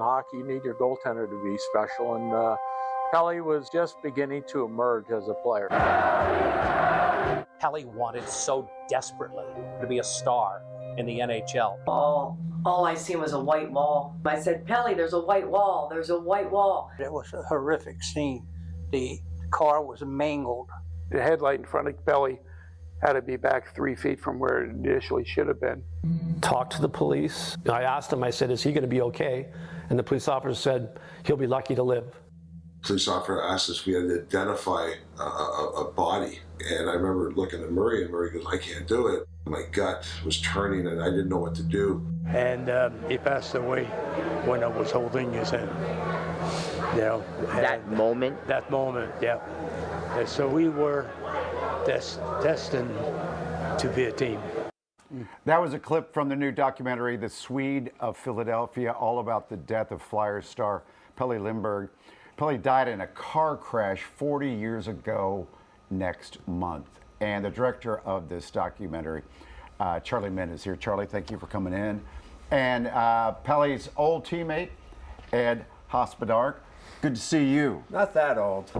Hockey, you need your goaltender to be special, and Pelle was just beginning to emerge as a player. Pelle wanted so desperately to be a star in the NHL. All I seen was a white wall. I said, Pelle, there's a white wall. There's a white wall. It was a horrific scene. The car was mangled. The headlight in front of Pelle had to be back 3 feet from where it initially should have been. Talked to the police. I asked him, I said, is he going to be okay? And the police officer said, he'll be lucky to live. Police officer asked us, we had to identify a body. And I remember looking at Murray, and Murray goes, I can't do it. My gut was turning, and I didn't know what to do. And he passed away when I was holding his hand. That moment? That moment, yeah. And so we were destined to be a team. That was a clip from the new documentary, The Swede of Philadelphia, all about the death of Flyers star Pelle Lindbergh. Pelle died in a car crash 40 years ago next month. And the director of this documentary, Charlie Min, is here. Charlie, thank you for coming in. And Pelle's old teammate, Ed Hospodar. Good to see you. Not that old.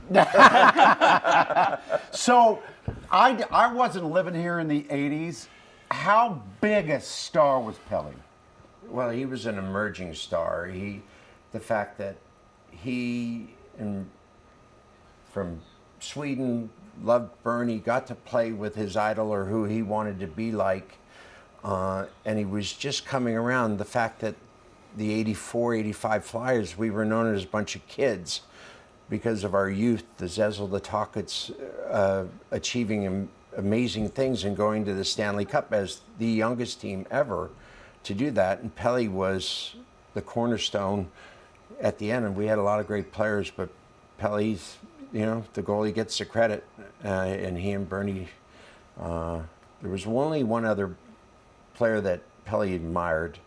So, I wasn't living here in the 80s. How big a star was Pelle? Well, he was an emerging star. The fact that he, from Sweden, loved Bernie, got to play with his idol or who he wanted to be like, and he was just coming around. The fact that the 84, 85 Flyers, we were known as a bunch of kids because of our youth, the Zezel, the Tockets, achieving amazing things and going to the Stanley Cup as the youngest team ever to do that. And Pelle was the cornerstone at the end, and we had a lot of great players, but Pelle's, the goalie gets the credit, and he and Bernie, there was only one other player that Pelle admired,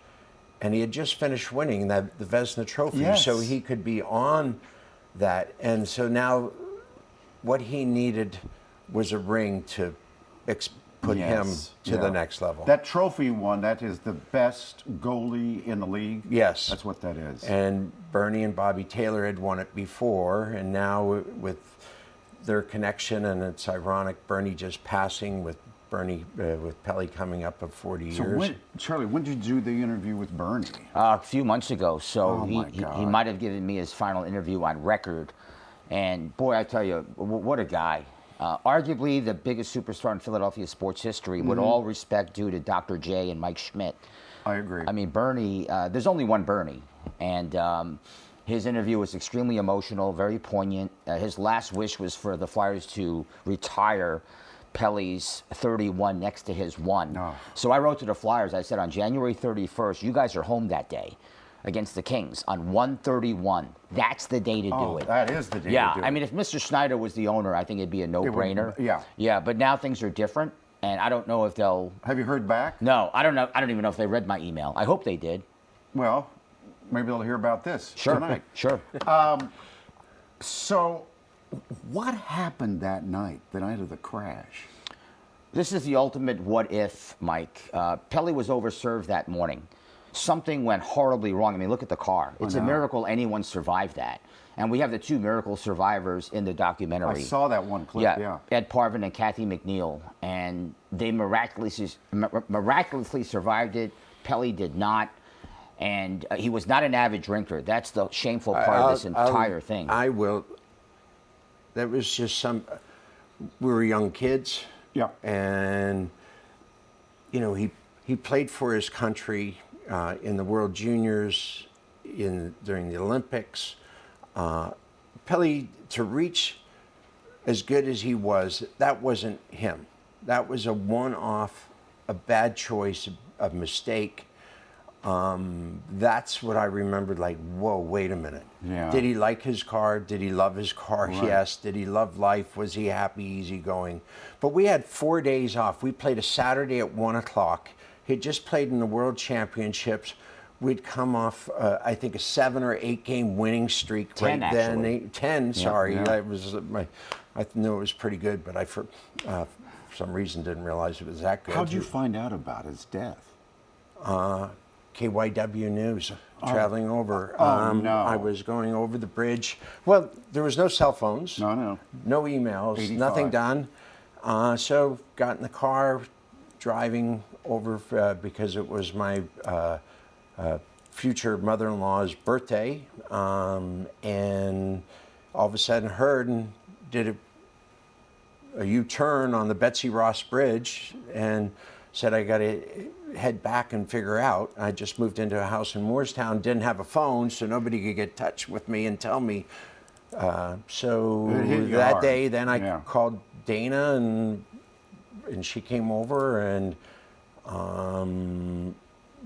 and he had just finished winning the Vezina Trophy, yes. So he could be on that. And so now what he needed was a ring to put him to the next level. That trophy one, that is the best goalie in the league? Yes. That's what that is. And Bernie and Bobby Taylor had won it before, and now with their connection, and it's ironic, Bernie just passing with Pelle coming up of 40 years. Charlie, when did you do the interview with Bernie? A few months ago. So he might have given me his final interview on record. And boy, I tell you, what a guy. Arguably the biggest superstar in Philadelphia sports history, with all respect due to Dr. J and Mike Schmidt. I agree. I mean, Bernie, there's only one Bernie. And his interview was extremely emotional, very poignant. His last wish was for the Flyers to retire Pelle's 31 next to his 1. Oh. So I wrote to the Flyers, I said, on January 31st, you guys are home that day against the Kings on 131. That's the day to do it. That is the day to do it. Yeah, I mean, if Mr. Snyder was the owner, I think it'd be a no-brainer. Yeah, but now things are different, and I don't know if they'll... Have you heard back? No, I don't know. I don't even know if they read my email. I hope they did. Well, maybe they'll hear about this tonight. Sure. So, what happened that night, the night of the crash? This is the ultimate what if, Mike. Pelle was overserved that morning. Something went horribly wrong. I mean, look at the car. It's a miracle anyone survived that. And we have the 2 miracle survivors in the documentary. I saw that one clip, yeah. Ed Parvin and Kathy McNeil. And they miraculously survived it. Pelle did not. And he was not an avid drinker. That's the shameful part of this entire thing. I will. That was just we were young kids. Yeah. And, he played for his country in the World Juniors, during the Olympics. Pelle, to reach as good as he was, that wasn't him. That was a one-off, a bad choice, a mistake. That's what I remembered, like, whoa, wait a minute. Yeah. Did he like his car? Did he love his car? Right. Yes. Did he love life? Was he happy, easygoing? But we had 4 days off. We played a Saturday at 1 o'clock. He had just played in the World Championships. We'd come off, I think, a 7 or 8 game winning streak 10, right then. 10, sorry. Yeah. I knew it was pretty good, but I, for some reason, didn't realize it was that good. How'd you find out about his death? KYW News, traveling over. No. I was going over the bridge. Well, there was no cell phones. No. No emails. 85. Nothing done. So got in the car, driving over because it was my future mother-in-law's birthday, and all of a sudden heard and did a U-turn on the Betsy Ross Bridge and said, I got to head back and figure out. I just moved into a house in Moorestown, didn't have a phone, so nobody could get in touch with me and tell me. So that day, then I called Dana, and she came over, and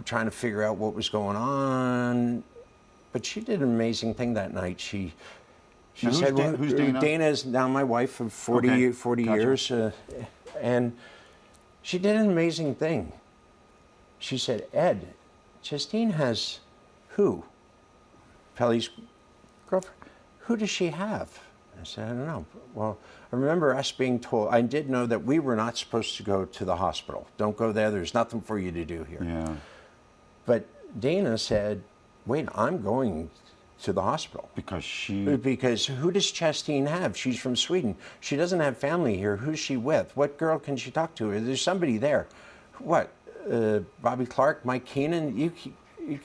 trying to figure out what was going on. But she did an amazing thing that night. She said, who's Dana? Dana is now my wife of 40 Gotcha. years. And she did an amazing thing. She said, Ed, Justine has who? Pelle's girlfriend. Who does she have? I said, I don't know. Well, I remember us being told, I did know that we were not supposed to go to the hospital. Don't go there. There's nothing for you to do here. Yeah. But Dana said, wait, I'm going to the hospital. Because who does Justine have? She's from Sweden. She doesn't have family here. Who's she with? What girl can she talk to? There's somebody there. What? Bobby Clark, Mike Keenan?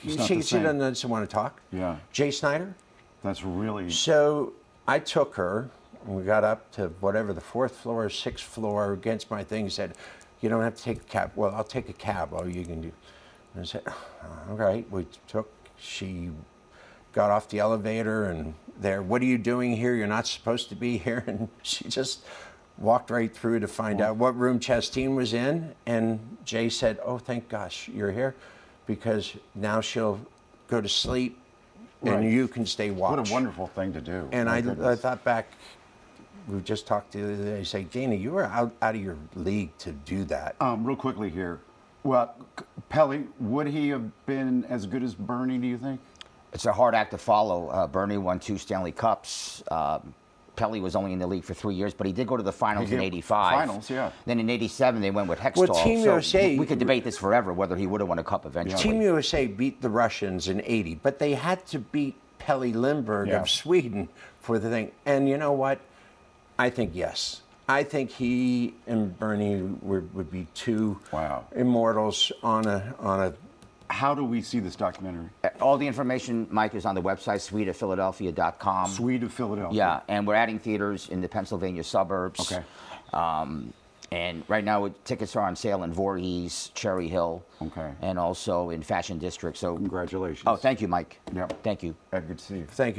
She doesn't want to talk. Yeah. Jay Snyder? That's really... So I took her, and we got up to whatever, the 4th floor or 6th floor, against my thing, said, you don't have to take a cab. Well, I'll take a cab, all you can do. And I said, all right. She got off the elevator, and there, what are you doing here? You're not supposed to be here. And she just walked right through to find out what room Justine was in. And Jay said, oh, thank gosh you're here, because now she'll go to sleep and you can stay watch. What a wonderful thing to do. And I thought back, we just talked the other day, I say, Dana, you were out of your league to do that. Real quickly here. Well, Pelle, would he have been as good as Bernie, do you think? It's a hard act to follow. Bernie won 2 Stanley Cups. Pelle was only in the league for 3 years, but he did go to the finals in '85. Finals, yeah. Then in '87, they went with Hextall. Well, Team USA... We could debate this forever, whether he would have won a cup eventually. Team USA beat the Russians in '80, but they had to beat Pelle Lindbergh of Sweden for the thing. And you know what? I think yes. I think he and Bernie would be two immortals on a. How do we see this documentary? All the information, Mike, is on the website, swedeoffphiladelphia.com. Swede of Philadelphia. Yeah, and we're adding theaters in the Pennsylvania suburbs. Okay. And right now, tickets are on sale in Voorhees, Cherry Hill. Okay. And also in Fashion District. So congratulations. Oh, thank you, Mike. Yep. Thank you. Ed, good to see you. Thank you.